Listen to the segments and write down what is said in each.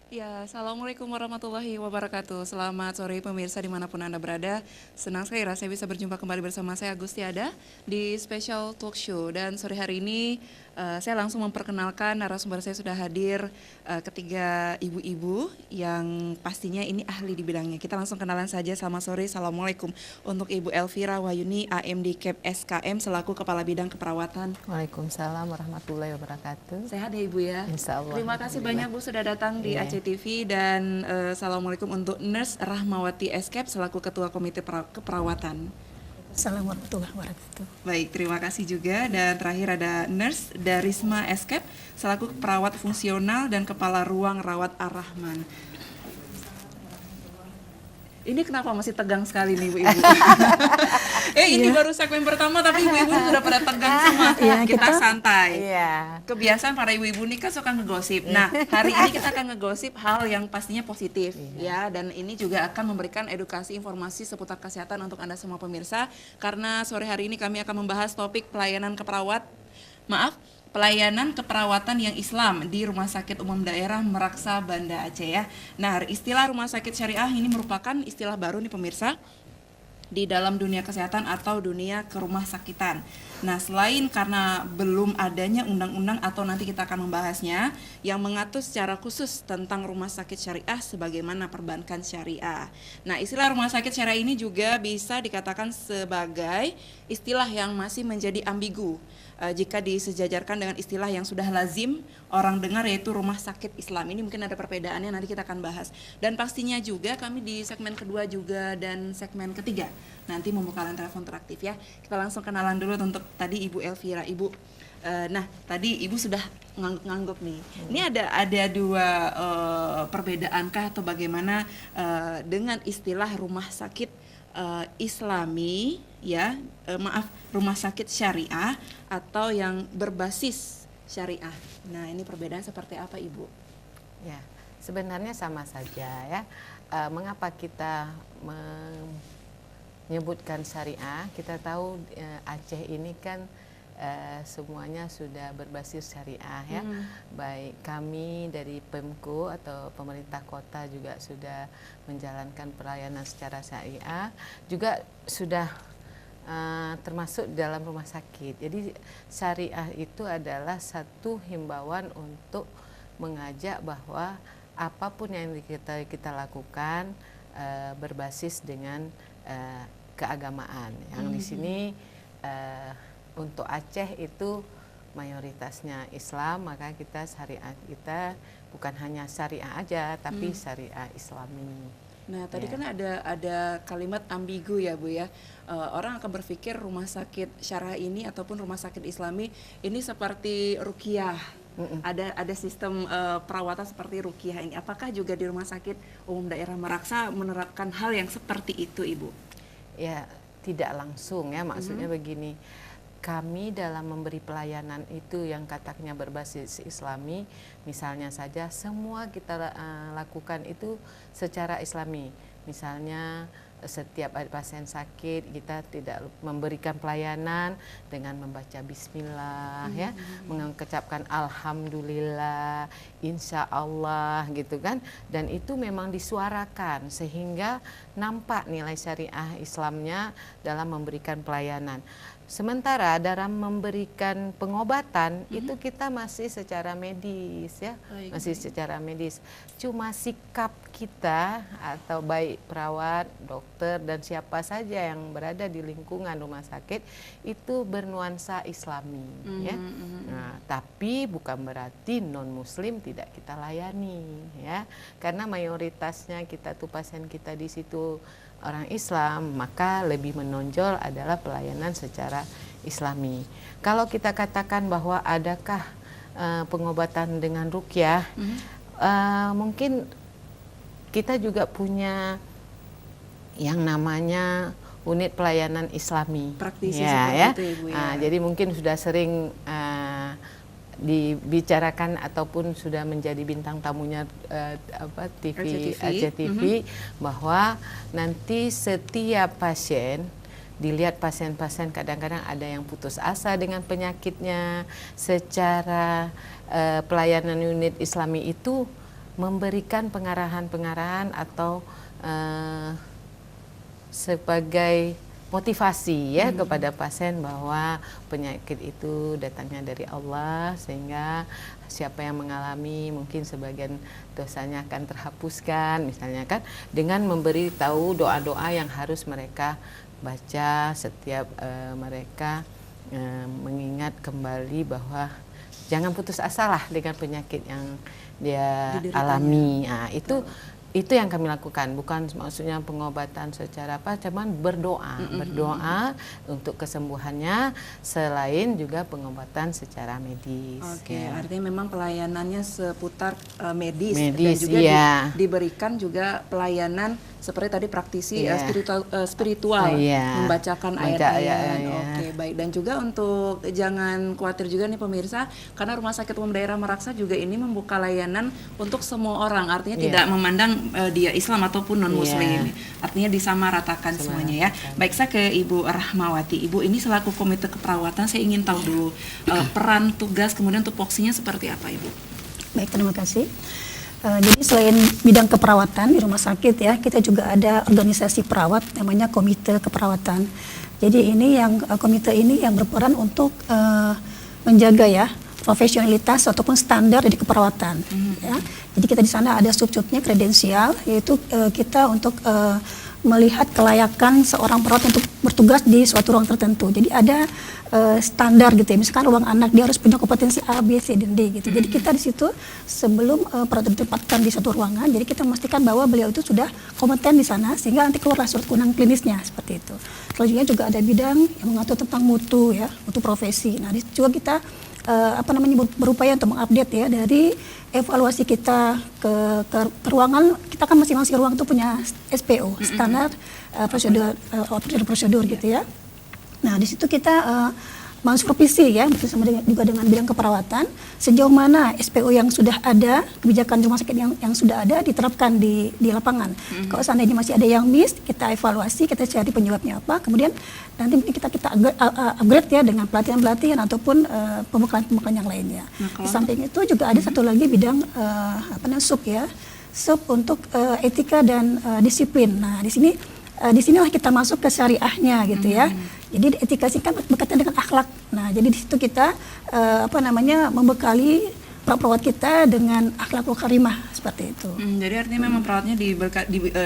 Ya, Assalamualaikum warahmatullahi wabarakatuh. Selamat sore pemirsa dimanapun Anda berada. Senang sekali rasanya bisa berjumpa kembali bersama saya Agustiada di Special Talk Show. Dan sore hari ini saya langsung memperkenalkan narasumber saya sudah hadir ketiga ibu-ibu yang pastinya ini ahli di bidangnya. Kita langsung kenalan saja. Selamat sore, Assalamualaikum. Untuk Ibu Elvira Wahyuni, AMD Cap SKM selaku Kepala Bidang Keperawatan. Waalaikumsalam warahmatullahi wabarakatuh. Sehat ya Ibu ya? Insya Allah. Terima kasih banyak Bu sudah datang di Iya. ACTV dan Assalamualaikum untuk Nurse Rahmawati Eskep selaku Ketua Komite Keperawatan. Assalamualaikum warahmatullahi wabarakatuh. Baik, terima kasih juga. Dan terakhir ada Nurse Darisma Eskep selaku Perawat Fungsional dan Kepala Ruang Rawat Ar-Rahman. Ini kenapa masih tegang sekali nih ibu-ibu? Ini baru segmen pertama tapi ibu-ibu sudah pada tegang semua. Kita santai. Iya. Kebiasaan para ibu-ibu ini kan suka ngegosip. Nah, hari ini kita akan ngegosip hal yang pastinya positif ya, dan ini juga akan memberikan edukasi informasi seputar kesehatan untuk Anda semua pemirsa. Karena sore hari ini kami akan membahas topik pelayanan keperawatan yang Islam di Rumah Sakit Umum Daerah Meraksa, Banda Aceh ya. Nah, istilah rumah sakit syariah ini merupakan istilah baru nih pemirsa di dalam dunia kesehatan atau dunia kerumah sakitan. Nah, selain karena belum adanya undang-undang atau nanti kita akan membahasnya yang mengatur secara khusus tentang rumah sakit syariah sebagaimana perbankan syariah. Nah, istilah rumah sakit syariah ini juga bisa dikatakan sebagai istilah yang masih menjadi ambigu jika disejajarkan dengan istilah yang sudah lazim orang dengar yaitu rumah sakit Islam. Ini mungkin ada perbedaannya, nanti kita akan bahas. Dan pastinya juga kami di segmen kedua juga dan segmen ketiga nanti membuka line telepon interaktif ya. Kita langsung kenalan dulu untuk tadi Ibu Elvira. Ibu, nah tadi Ibu sudah ngangguk nih. Ini ada dua perbedaankah atau bagaimana dengan istilah rumah sakit Islami ya, rumah sakit syariah atau yang berbasis syariah. Nah, ini perbedaan seperti apa Ibu? Ya, sebenarnya sama saja ya. Mengapa kita menyebutkan syariah? Kita tahu Aceh ini kan semuanya sudah berbasis syariah ya. Baik kami dari Pemko atau pemerintah kota juga sudah menjalankan pelayanan secara syariah, juga sudah termasuk dalam rumah sakit. Jadi syariah itu adalah satu himbauan untuk mengajak bahwa apapun yang kita lakukan berbasis dengan keagamaan. Yang di sini untuk Aceh itu mayoritasnya Islam, maka kita syariah kita bukan hanya syariah aja, tapi syariah Islami. Nah, tadi kan ada kalimat ambigu ya Bu ya. Orang akan berpikir rumah sakit syariah ini ataupun rumah sakit Islami ini seperti ruqyah. Ada sistem perawatan seperti ruqyah ini. Apakah juga di Rumah Sakit Umum Daerah Meraksa menerapkan hal yang seperti itu, Ibu? Ya, tidak langsung ya, maksudnya begini. Kami dalam memberi pelayanan itu yang katanya berbasis Islami, misalnya saja semua kita lakukan itu secara Islami. Misalnya setiap ada pasien sakit kita tidak memberikan pelayanan dengan membaca Bismillah ya, mengucapkan Alhamdulillah, Insya Allah gitu kan, dan itu memang disuarakan sehingga nampak nilai syariah Islamnya dalam memberikan pelayanan. Sementara dalam memberikan pengobatan itu kita masih secara medis ya, masih secara medis. Cuma sikap kita atau baik perawat, dokter dan siapa saja yang berada di lingkungan rumah sakit itu bernuansa Islami ya. Nah, tapi bukan berarti non muslim tidak kita layani ya. Karena mayoritasnya kita tuh pasien kita di situ orang Islam, maka lebih menonjol adalah pelayanan secara Islami. Kalau kita katakan bahwa adakah pengobatan dengan ruqyah, mungkin kita juga punya yang namanya unit pelayanan Islami. Praktisi ya, seperti ya. itu Ibu ya. Jadi mungkin sudah sering dibicarakan ataupun sudah menjadi bintang tamunya TV Aceh TV bahwa nanti setiap pasien dilihat, pasien-pasien kadang-kadang ada yang putus asa dengan penyakitnya, secara pelayanan unit Islami itu memberikan pengarahan-pengarahan atau sebagai motivasi ya kepada pasien bahwa penyakit itu datangnya dari Allah, sehingga siapa yang mengalami mungkin sebagian dosanya akan terhapuskan misalnya kan, dengan memberi tahu doa-doa yang harus mereka baca setiap mereka mengingat kembali bahwa jangan putus asa lah dengan penyakit yang dia alami. Nah, itu yang kami lakukan, bukan maksudnya pengobatan secara apa, cuman berdoa untuk kesembuhannya, selain juga pengobatan secara medis. Oke, artinya memang pelayanannya seputar medis dan juga diberikan juga pelayanan seperti tadi praktisi spiritual membacakan ayat-ayat. Oke, baik. Dan juga untuk jangan khawatir juga nih pemirsa, karena Rumah Sakit Umum Daerah Meraksa juga ini membuka layanan untuk semua orang, artinya tidak memandang dia Islam ataupun non Muslim, artinya disamaratakan semuanya ya. Baik, saya ke Ibu Rahmawati. Ibu ini selaku Komite Keperawatan, saya ingin tahu dulu peran, tugas, kemudian tupoksinya seperti apa, Ibu? Baik, terima kasih. Jadi selain bidang keperawatan di rumah sakit ya, kita juga ada organisasi perawat namanya Komite Keperawatan. Jadi ini yang komite ini yang berperan untuk menjaga ya profesionalitas ataupun standar dari keperawatan. Ya. Jadi kita di sana ada sub-subnya kredensial, yaitu kita untuk melihat kelayakan seorang perawat untuk bertugas di suatu ruang tertentu. Jadi ada standar gitu ya, misalkan ruang anak dia harus punya kompetensi A, B, C, dan D gitu. Jadi kita di situ sebelum perawat ditempatkan di suatu ruangan, jadi kita memastikan bahwa beliau itu sudah kompeten di sana sehingga nanti keluarlah surat kewenangan klinisnya seperti itu. Selanjutnya juga ada bidang yang mengatur tentang mutu ya, mutu profesi. Nah, di situ juga kita berupaya untuk mengupdate ya dari evaluasi kita ke ruangan. Kita kan masing-masing ruang itu punya SPO, standar prosedur gitu ya. Nah, di situ kita mensupervisi ya, bersama juga dengan bidang keperawatan, sejauh mana SPO yang sudah ada, kebijakan rumah sakit yang sudah ada diterapkan di lapangan. Kalau seandainya masih ada yang miss, kita evaluasi, kita cari penyebabnya apa, kemudian nanti mungkin kita upgrade ya dengan pelatihan-pelatihan ataupun pembekalan yang lainnya. Di samping itu juga ada satu lagi bidang sub ya, sub untuk etika dan disiplin. Nah, di sinilah kita masuk ke syariahnya gitu ya. Jadi etika sih kan berkaitan dengan akhlak. Nah, jadi di situ kita membekali perawat kita dengan akhlakul karimah seperti itu. Jadi artinya memang perawatnya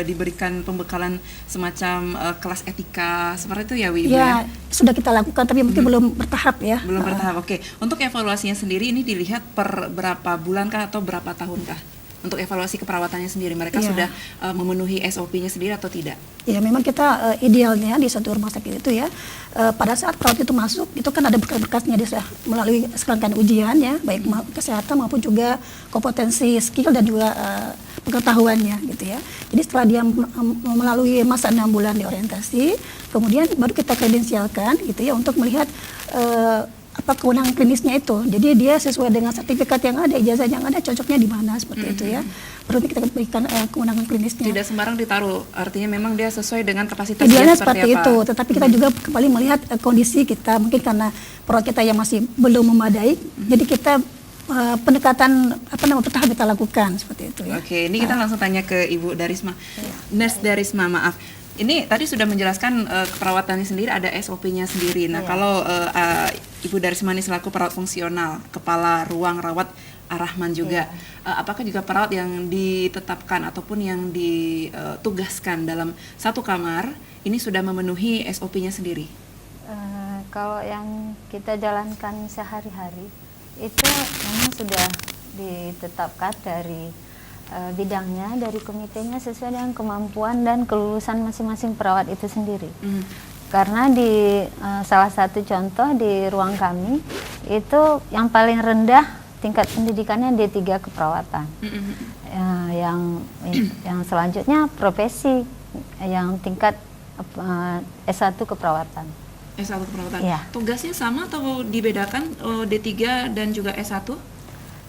diberikan pembekalan semacam kelas etika seperti itu ya, Ibu? Ya, sudah kita lakukan tapi mungkin belum bertahap ya. Belum bertahap. Oke. Untuk evaluasinya sendiri ini dilihat per berapa bulankah atau berapa tahunkah? Untuk evaluasi keperawatannya sendiri, mereka sudah memenuhi SOP-nya sendiri atau tidak? Ya, memang kita idealnya di satu rumah sakit itu ya, pada saat perawat itu masuk, itu kan ada berkas-berkasnya, dia sudah melalui serangkaian ujian ya, baik kesehatan maupun juga kompetensi, skill dan juga pengetahuannya gitu ya. Jadi setelah dia melalui masa 6 bulan di orientasi, kemudian baru kita kredensialkan gitu ya untuk melihat kewenangan klinisnya itu. Jadi dia sesuai dengan sertifikat yang ada, ijazah yang ada, cocoknya di mana seperti itu ya. Perlu kita berikan kewenangan klinisnya. Tidak sembarang ditaruh, artinya memang dia sesuai dengan kapasitas idealnya dia seperti itu. Tetapi kita juga kembali melihat kondisi kita, mungkin karena perawat kita yang masih belum memadai, jadi kita pendekatan bertahap kita lakukan seperti itu ya. Oke, ini kita langsung tanya ke Ibu Darisma. Nurse Darisma, maaf. Ini tadi sudah menjelaskan keperawatannya sendiri, ada SOP-nya sendiri. Nah, kalau Ibu Darisma ini selaku perawat fungsional, kepala ruang rawat Ar-Rahman juga, apakah juga perawat yang ditetapkan ataupun yang ditugaskan dalam satu kamar ini sudah memenuhi SOP-nya sendiri? Kalau yang kita jalankan sehari-hari itu memang sudah ditetapkan dari bidangnya, dari komitenya sesuai dengan kemampuan dan kelulusan masing-masing perawat itu sendiri. Karena di salah satu contoh di ruang kami itu yang paling rendah tingkat pendidikannya D3 keperawatan. Yang selanjutnya profesi yang tingkat S1 keperawatan. S1 keperawatan. Ya. Tugasnya sama atau dibedakan D3 dan juga S1?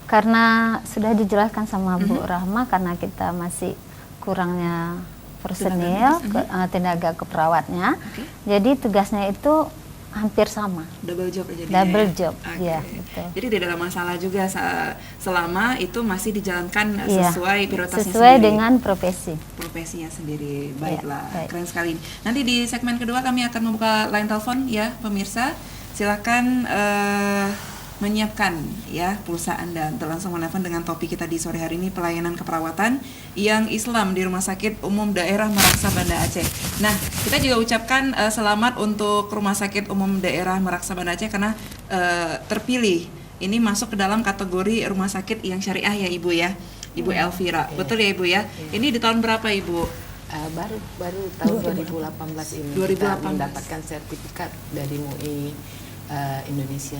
Karena sudah dijelaskan sama Bu Rahma, karena kita masih kurangnya personil, tenaga keperawatnya. Jadi tugasnya itu hampir sama. Double job jadinya. Double ya? job, Oke. ya, betul. Jadi tidak ada masalah juga selama itu masih dijalankan Iya, sesuai prioritasnya sesuai sendiri. dengan profesinya sendiri. Baiklah, baik. keren sekali. Nanti di segmen kedua kami akan membuka line telepon ya pemirsa. Silakan menyiapkan ya pulsa Anda untuk langsung menelpon dengan topik kita di sore hari ini, pelayanan keperawatan yang Islam di Rumah Sakit Umum Daerah Meraksa Banda Aceh. Nah, kita juga ucapkan selamat untuk Rumah Sakit Umum Daerah Meraksa Banda Aceh karena terpilih ini masuk ke dalam kategori rumah sakit yang syariah ya Ibu ya. Ibu Elvira. Betul ya Ibu ya? Ini di tahun berapa Ibu? Baru tahun 2018 ini 2018. kita mendapatkan sertifikat dari MUI Indonesia.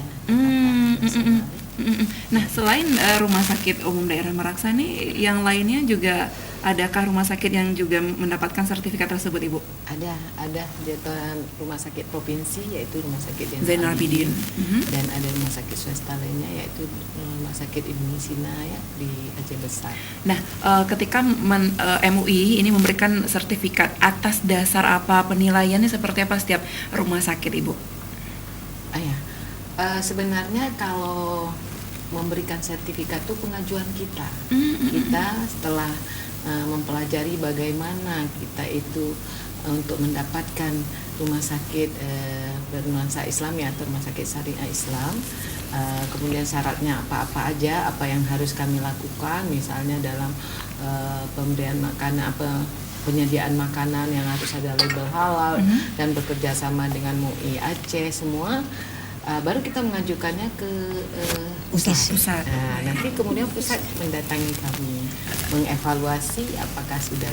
Nah, selain Rumah Sakit Umum Daerah Meraksa nih, yang lainnya juga adakah rumah sakit yang juga mendapatkan sertifikat tersebut, Ibu? Ada di rumah sakit provinsi yaitu Rumah Sakit Zainal Abidin. dan ada rumah sakit swasta lainnya yaitu Rumah Sakit Ibnu Sina ya di Aceh Besar. Nah, ketika MUI ini memberikan sertifikat, atas dasar apa penilaiannya seperti apa setiap rumah sakit, Ibu? Sebenarnya kalau memberikan sertifikat itu pengajuan kita. Kita setelah mempelajari bagaimana kita itu untuk mendapatkan rumah sakit bernuansa Islam atau rumah sakit syariah Islam, kemudian syaratnya apa-apa aja, apa yang harus kami lakukan, misalnya dalam pemberian makanan, penyediaan makanan yang harus ada label halal dan bekerja sama dengan MUI Aceh semua. Baru kita mengajukannya ke pusat. Nah, nanti kemudian pusat mendatangi kami, mengevaluasi apakah sudah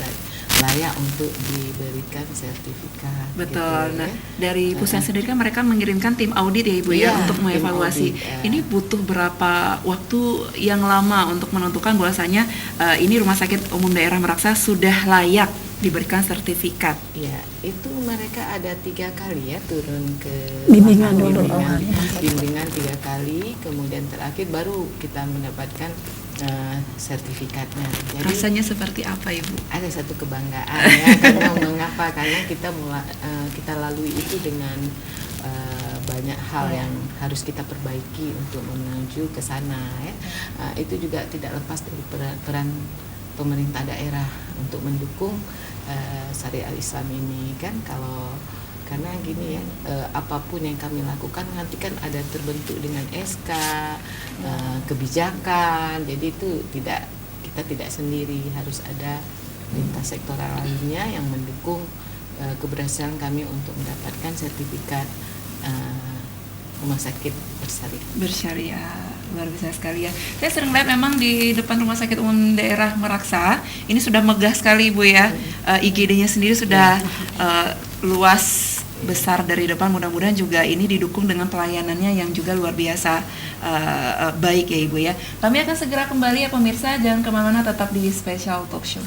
layak untuk diberikan sertifikat. Betul. Gitu, Nah, dari pusat sendiri kan mereka mengirimkan tim audit ya Ibu ya untuk mengevaluasi. Ini butuh berapa waktu yang lama untuk menentukan bahwasanya ini Rumah Sakit Umum Daerah Meraksa sudah layak diberikan sertifikat? Ya, itu mereka ada 3 kali ya turun ke Bimbingan dulu. bimbingan 3 kali, kemudian terakhir baru kita mendapatkan sertifikatnya. Jadi Rasanya seperti apa Ibu? ada satu kebanggaan ya, karena mengapa? Karena kita lalui itu dengan banyak hal yang harus kita perbaiki untuk menuju ke sana ya. Itu juga tidak lepas dari peran pemerintah daerah untuk mendukung syariah Islam ini kan. Karena gini ya, apapun yang kami lakukan nanti kan ada terbentuk dengan SK, kebijakan. Jadi itu kita tidak sendiri, harus ada lintas sektoral lainnya yang mendukung keberhasilan kami untuk mendapatkan sertifikat rumah sakit bersyariah. Luar biasa sekali ya. Saya sering lihat memang di depan Rumah Sakit Umum Daerah Meraksa ini sudah megah sekali Ibu ya. IGD-nya sendiri sudah luas, besar dari depan. Mudah-mudahan juga ini didukung dengan pelayanannya yang juga luar biasa baik ya Ibu ya. Kami akan segera kembali ya pemirsa, jangan kemana-mana, tetap di Special Talk Show.